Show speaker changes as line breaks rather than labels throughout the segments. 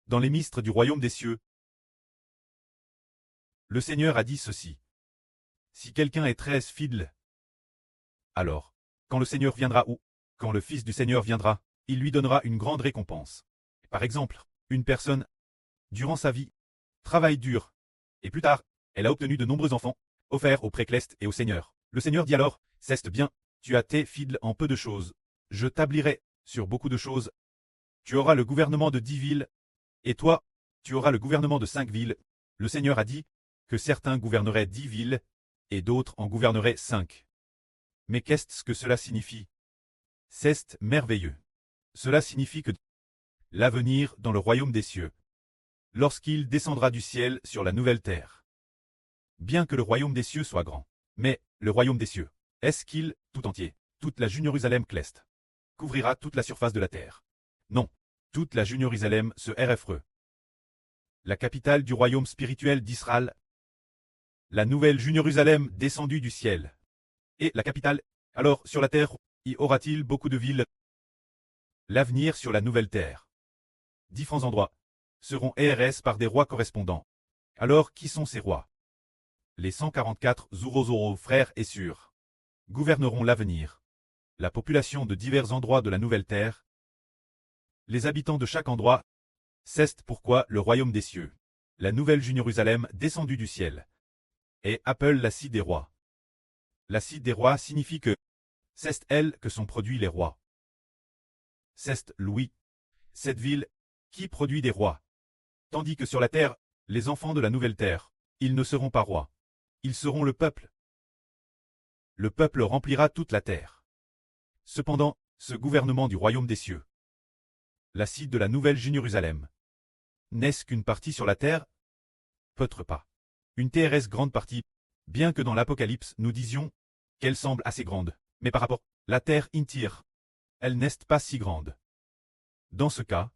dans les mistres du royaume des cieux. Le Seigneur a dit ceci. Si quelqu'un est très fidèle, alors, quand le Seigneur viendra ou quand le Fils du Seigneur viendra, il lui donnera une grande récompense. Par exemple, une personne, durant sa vie, travaille dur, et plus tard, elle a obtenu de nombreux enfants, offerts au précleste et au Seigneur. Le Seigneur dit alors, c'est bien, tu as été fidèle en peu de choses, je t'établirai sur beaucoup de choses. Tu auras le gouvernement de 10 villes, et toi, tu auras le gouvernement de 5 villes. Le Seigneur a dit que certains gouverneraient 10 villes, et d'autres en gouverneraient 5. Mais qu'est-ce que cela signifie? C'est merveilleux. Cela signifie que l'avenir dans le royaume des cieux, lorsqu'il descendra du ciel sur la nouvelle terre. Bien que le royaume des cieux soit grand, mais le royaume des cieux, est-ce qu'il, tout entier, toute la Jérusalem cleste, couvrira toute la surface de la terre? Non, toute la Jérusalem se RFRE. La capitale du royaume spirituel d'Israël, la nouvelle Jérusalem descendue du ciel. Et la capitale, alors sur la terre, y aura-t-il beaucoup de villes? L'avenir sur la nouvelle terre. Différents endroits seront RS par des rois correspondants. Alors qui sont ces rois? Les 144 Zurozoro frères et sœurs gouverneront l'avenir. La population de divers endroits de la nouvelle terre. Les habitants de chaque endroit. C'est pourquoi le royaume des cieux, la nouvelle Jérusalem descendue du ciel, et appelle la cité des rois. La cité des rois signifie que c'est elle que sont produits les rois. C'est Louis, cette ville qui produit des rois. Tandis que sur la terre, les enfants de la nouvelle terre, ils ne seront pas rois. Ils seront le peuple. Le peuple remplira toute la terre. Cependant, ce gouvernement du royaume des cieux, la cité de la nouvelle Jérusalem, n'est-ce qu'une partie sur la terre? Peut-être pas. Une TRS grande partie, bien que dans l'Apocalypse nous disions qu'elle semble assez grande, mais par rapport à la terre entière, elle n'est pas si grande. Dans ce cas,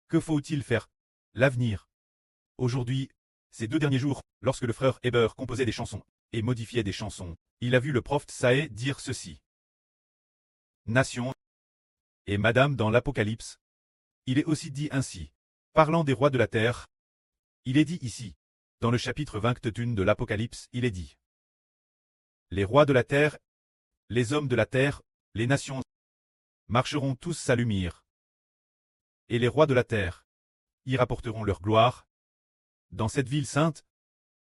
que faut-il faire? L'avenir. Aujourd'hui, ces 2 derniers jours, lorsque le frère Heber composait des chansons et modifiait des chansons, il a vu le prophète Saé dire ceci. Nation et Madame dans l'Apocalypse. Il est aussi dit ainsi, parlant des rois de la terre. Il est dit ici, dans le chapitre 21 de l'Apocalypse, il est dit. Les rois de la terre, les hommes de la terre, les nations, marcheront tous sa lumière. Et les rois de la terre y rapporteront leur gloire. Dans cette ville sainte,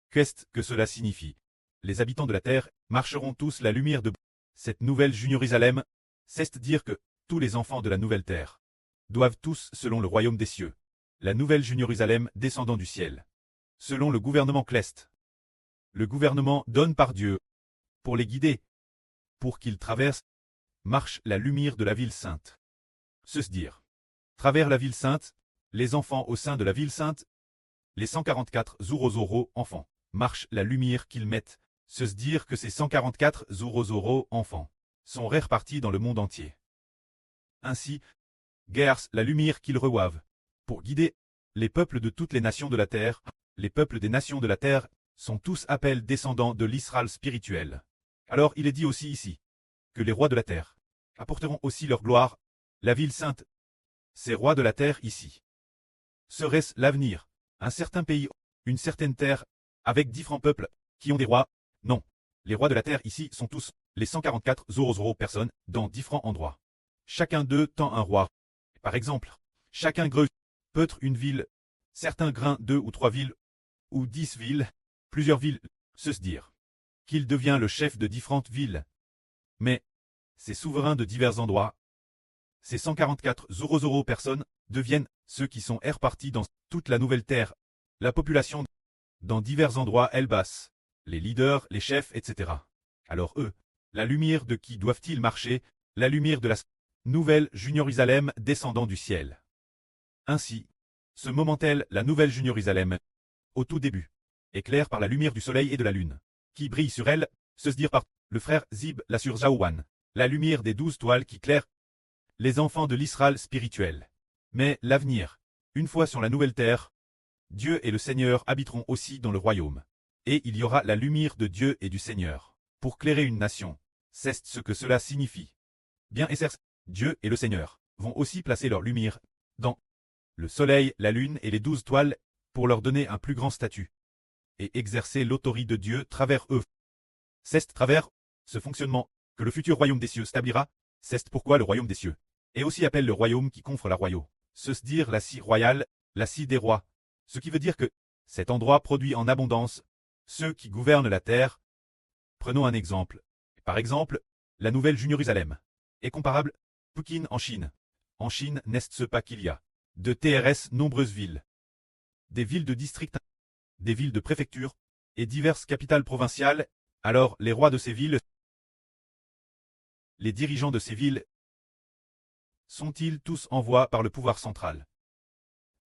qu'est-ce que cela signifie? Les habitants de la terre marcheront tous la lumière de cette nouvelle Jérusalem, c'est-à-dire que tous les enfants de la nouvelle terre doivent tous selon le royaume des cieux, la nouvelle Jérusalem descendant du ciel, selon le gouvernement cleste. Le gouvernement donne par Dieu, pour les guider, pour qu'ils traversent, marche la lumière de la ville sainte. Se dire, travers la ville sainte, les enfants au sein de la ville sainte, les 144 Zurozoro enfants, marchent la lumière qu'ils mettent, se dire que ces 144 Zurozoro enfants sont répartis dans le monde entier. Ainsi, guerre la lumière qu'ils reçoivent, pour guider les peuples de toutes les nations de la terre. Les peuples des nations de la terre sont tous appelés descendants de l'Israël spirituel. Alors il est dit aussi ici, que les rois de la terre apporteront aussi leur gloire, la ville sainte. Ces rois de la terre ici. Serait-ce l'avenir, un certain pays, une certaine terre, avec différents peuples, qui ont des rois? Non. Les rois de la terre ici sont tous les 144 Zurozoro personnes, dans différents endroits. Chacun d'eux tend un roi. Par exemple, chacun greu peut être une ville, certains grains 2 ou 3 villes, ou 10 villes, plusieurs villes, se dire qu'il devient le chef de différentes villes. Mais, ces souverains de divers endroits, ces 144 Zurozoro personnes, deviennent ceux qui sont répartis dans toute la nouvelle terre, la population, dans divers endroits elle basse, les leaders, les chefs, etc. Alors eux, la lumière de qui doivent-ils marcher? La lumière de la nouvelle Jérusalem descendant du ciel. Ainsi, ce moment-elle, la nouvelle Jérusalem, au tout début, éclaire par la lumière du soleil et de la lune, qui brille sur elle, se dire par le frère Zib la sur Jaouan, la lumière des 12 toiles qui clairent les enfants de l'Israël spirituel. Mais l'avenir, une fois sur la nouvelle terre, Dieu et le Seigneur habiteront aussi dans le royaume. Et il y aura la lumière de Dieu et du Seigneur, pour clairer une nation. C'est ce que cela signifie. Bien et certes, Dieu et le Seigneur vont aussi placer leur lumière dans le soleil, la lune et les 12 toiles, pour leur donner un plus grand statut, et exercer l'autorité de Dieu travers eux. C'est travers ce fonctionnement que le futur royaume des cieux s'établira. C'est pourquoi le royaume des cieux est aussi appelé le royaume qui confre la royaume. Se dire la scie royale, la scie des rois. Ce qui veut dire que cet endroit produit en abondance ceux qui gouvernent la terre. Prenons un exemple. Par exemple, la nouvelle Jérusalem est comparable à Pékin en Chine. En Chine n'est-ce pas qu'il y a de TRS nombreuses villes, des villes de district, des villes de préfecture et diverses capitales provinciales. Alors les rois de ces villes, les dirigeants de ces villes, sont-ils tous envoyés par le pouvoir central?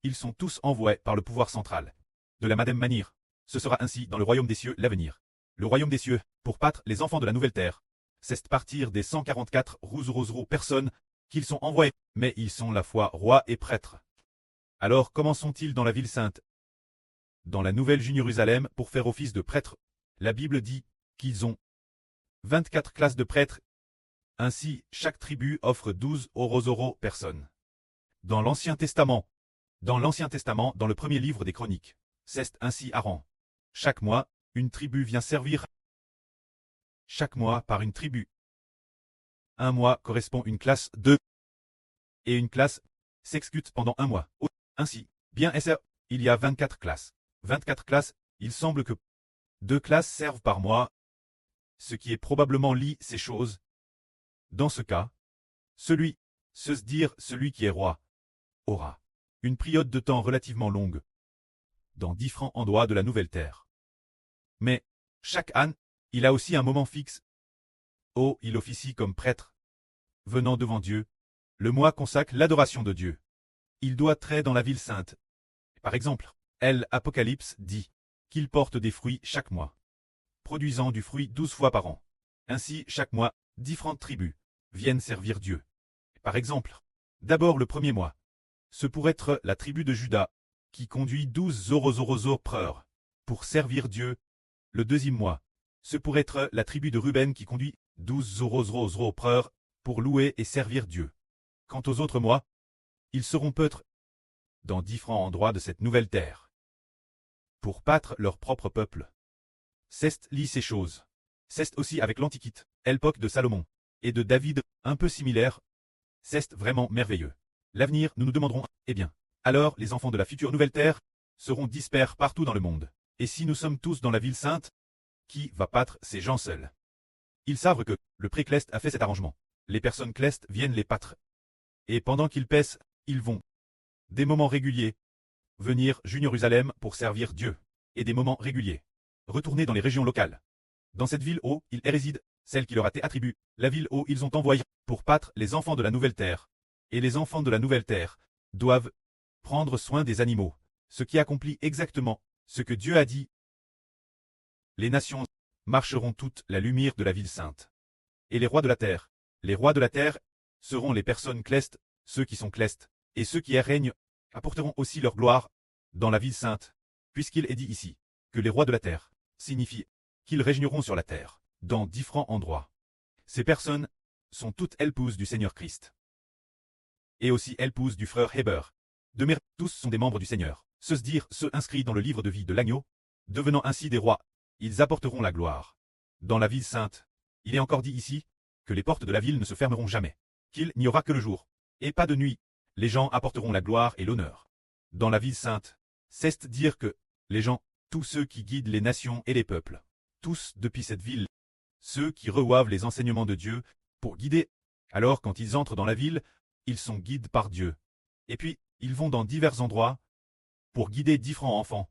Ils sont tous envoyés par le pouvoir central. De la même manière, ce sera ainsi dans le royaume des cieux l'avenir. Le royaume des cieux, pour battre les enfants de la nouvelle terre, c'est partir des 144 personnes qu'ils sont envoyés, mais ils sont la fois rois et prêtres. Alors comment sont-ils dans la ville sainte? Dans la nouvelle Jérusalem pour faire office de prêtres. La Bible dit qu'ils ont 24 classes de prêtres. Ainsi, chaque tribu offre 12 personnes. Dans l'Ancien Testament, dans le premier livre des Chroniques, c'est ainsi Aaron. Chaque mois, une tribu vient servir. Chaque mois par une tribu. Un mois correspond à une classe 2. Et une classe s'exécute pendant un mois. Ainsi, bien SR, il y a 24 classes. 24 classes, il semble que 2 classes servent par mois, ce qui est probablement lié ces choses. Dans ce cas, celui qui est roi, aura une période de temps relativement longue dans différents endroits de la nouvelle terre. Mais, chaque âne, il a aussi un moment fixe. Il officie comme prêtre. Venant devant Dieu, le mois consacre l'adoration de Dieu. Il doit traiter dans la ville sainte. Par exemple, l'Apocalypse dit qu'il porte des fruits chaque mois, produisant du fruit 12 fois par an. Ainsi, chaque mois, différentes tribus viennent servir Dieu. Par exemple, d'abord le premier mois, ce pourrait être la tribu de Juda, qui conduit 12 preurs pour servir Dieu. Le deuxième mois, ce pourrait être la tribu de Ruben qui conduit 12 preurs pour louer et servir Dieu. Quant aux autres mois, ils seront peut-être dans différents endroits de cette nouvelle terre pour battre leur propre peuple. C'est lit ces choses. C'est aussi avec l'Antiquité, l'époque de Salomon et de David, un peu similaire. C'est vraiment merveilleux. L'avenir, nous nous demanderons, eh bien, alors les enfants de la future nouvelle terre seront dispersés partout dans le monde. Et si nous sommes tous dans la ville sainte, qui va battre ces gens seuls? Ils savent que le pré-Clest a fait cet arrangement. Les personnes Clest viennent les battre. Et pendant qu'ils pèsent, ils vont, des moments réguliers, venir Jérusalem pour servir Dieu. Et des moments réguliers, retourner dans les régions locales. Dans cette ville où ils résident, celle qui leur a été attribuée, la ville où ils ont envoyé pour battre les enfants de la nouvelle terre. Et les enfants de la nouvelle terre doivent prendre soin des animaux, ce qui accomplit exactement ce que Dieu a dit. Les nations marcheront toute la lumière de la ville sainte. Et les rois de la terre seront les personnes clestes, ceux qui sont clestes, et ceux qui y règnent apporteront aussi leur gloire dans la ville sainte, puisqu'il est dit ici que les rois de la terre signifie qu'ils régneront sur la terre, dans différents endroits. Ces personnes sont toutes épouses du Seigneur Christ. Et aussi épouses du frère Héber. Tous sont des membres du Seigneur. Ceux inscrits dans le livre de vie de l'agneau, devenant ainsi des rois, ils apporteront la gloire. Dans la ville sainte, il est encore dit ici que les portes de la ville ne se fermeront jamais, qu'il n'y aura que le jour, et pas de nuit. Les gens apporteront la gloire et l'honneur. Dans la ville sainte, c'est dire que les gens, tous ceux qui guident les nations et les peuples, tous depuis cette ville, ceux qui reçoivent les enseignements de Dieu pour guider, alors quand ils entrent dans la ville, ils sont guidés par Dieu. Et puis, ils vont dans divers endroits pour guider différents enfants.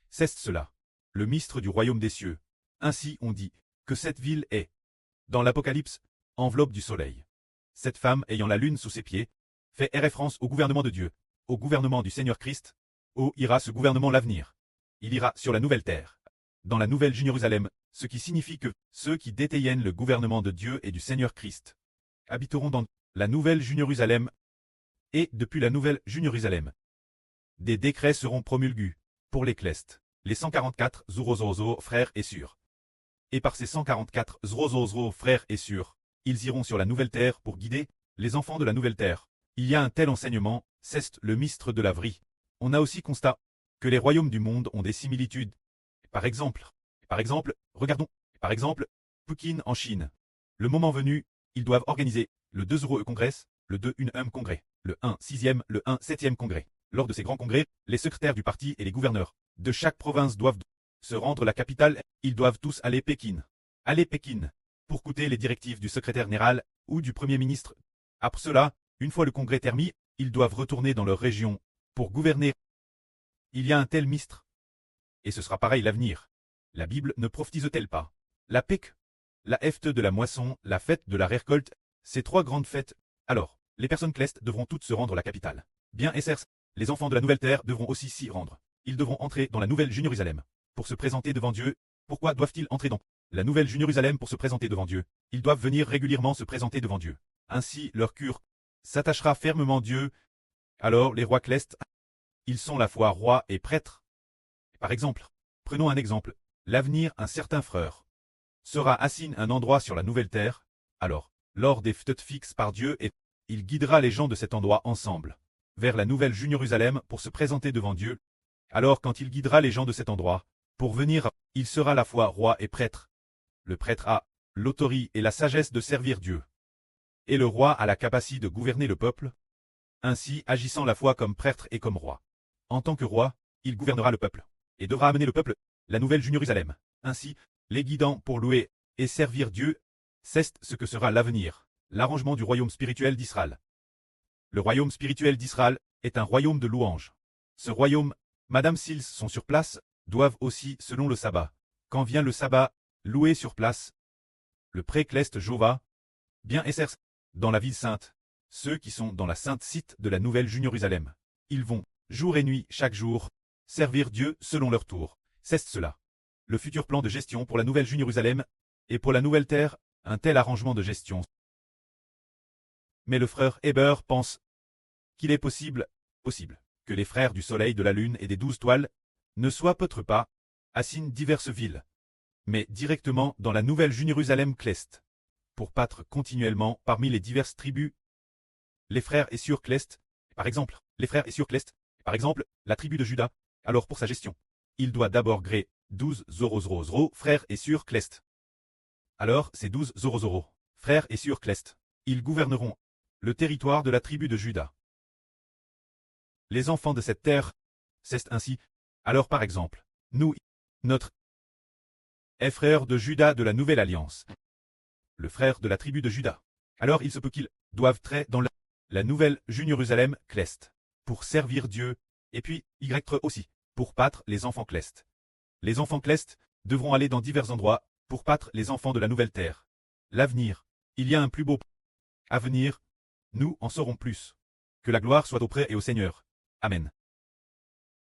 C'est cela, le mystère du royaume des cieux. Ainsi on dit que cette ville est, dans l'Apocalypse, enveloppe du soleil. Cette femme ayant la lune sous ses pieds, fait référence au gouvernement de Dieu, au gouvernement du Seigneur Christ. Où ira ce gouvernement l'avenir? Il ira sur la nouvelle terre, dans la nouvelle Jérusalem, ce qui signifie que ceux qui détiennent le gouvernement de Dieu et du Seigneur Christ habiteront dans la nouvelle Jérusalem. Et depuis la nouvelle Jérusalem, des décrets seront promulgués pour les clestes, les 144 frères et sœurs. Et par ces 144 frères et sœurs, ils iront sur la nouvelle terre pour guider les enfants de la nouvelle terre. Il y a un tel enseignement, C'est le mistre de la vrie. On a aussi constaté que les royaumes du monde ont des similitudes. Par exemple, regardons, par exemple, Pékin en Chine. Le moment venu, ils doivent organiser le 2 Congress, le 2 Congrès, le 1/6e, le 1/7e Congrès. Lors de ces grands congrès, les secrétaires du parti et les gouverneurs de chaque province doivent se rendre à la capitale. Ils doivent tous aller Pékin. Aller Pékin pour écouter les directives du secrétaire général ou du premier ministre. Après cela, une fois le congrès terminé, ils doivent retourner dans leur région pour gouverner. Il y a un tel mistre. Et ce sera pareil l'avenir. La Bible ne prophétise-t-elle pas la Pâque, la fête de la moisson, la fête de la récolte, ces 3 grandes fêtes. Alors, les personnes clestes devront toutes se rendre à la capitale. Bien SRC, les enfants de la nouvelle terre devront aussi s'y rendre. Ils devront entrer dans la nouvelle Jérusalem pour se présenter devant Dieu. Pourquoi doivent-ils entrer dans la nouvelle Jérusalem pour se présenter devant Dieu? Ils doivent venir régulièrement se présenter devant Dieu. Ainsi, leur cœur s'attachera fermement à Dieu. Alors, les rois clestes, ils sont la fois rois et prêtres. Par exemple, prenons un exemple. L'avenir, un certain frère sera assis à un endroit sur la nouvelle terre. Alors, lors des fêtes fixes par Dieu, et il guidera les gens de cet endroit ensemble vers la nouvelle Jérusalem pour se présenter devant Dieu. Alors quand il guidera les gens de cet endroit pour venir, il sera à la fois roi et prêtre. Le prêtre a l'autorité et la sagesse de servir Dieu. Et le roi a la capacité de gouverner le peuple, ainsi agissant à la fois comme prêtre et comme roi. En tant que roi, il gouvernera le peuple, et devra amener le peuple, la nouvelle Jérusalem, ainsi, les guidant pour louer et servir Dieu. C'est ce que sera l'avenir, l'arrangement du royaume spirituel d'Israël. Le royaume spirituel d'Israël est un royaume de louanges. Ce royaume, Madame s'ils sont sur place, doivent aussi, selon le sabbat, quand vient le sabbat, louer sur place le pré-cleste Jova, bien SRC, dans la ville sainte, ceux qui sont dans la sainte site de la nouvelle Jérusalem. Ils vont, jour et nuit, chaque jour, servir Dieu selon leur tour. C'est cela. Le futur plan de gestion pour la nouvelle Jérusalem, et pour la nouvelle terre, un tel arrangement de gestion. Mais le frère Heber pense qu'il est possible, que les frères du soleil, de la lune et des 12 toiles ne soient peut-être pas assis diverses villes, mais directement dans la nouvelle Jérusalem cleste, pour battre continuellement parmi les diverses tribus. Les frères et sur cleste, par exemple, la tribu de Juda, alors pour sa gestion, il doit d'abord gré 12 frères et sur cleste. Alors ces 12 frères et sur cleste, ils gouverneront le territoire de la tribu de Juda. Les enfants de cette terre, c'est ainsi. Alors par exemple, nous, notre frère de Juda de la nouvelle alliance, le frère de la tribu de Juda. Alors il se peut qu'ils doivent entrer dans la nouvelle Jérusalem cleste, pour servir Dieu, et puis aussi, pour battre les enfants clestes. Les enfants clestes devront aller dans divers endroits, pour battre les enfants de la nouvelle terre. L'avenir, il y a un plus beau avenir, nous en saurons plus. Que la gloire soit auprès et au Seigneur. Amen.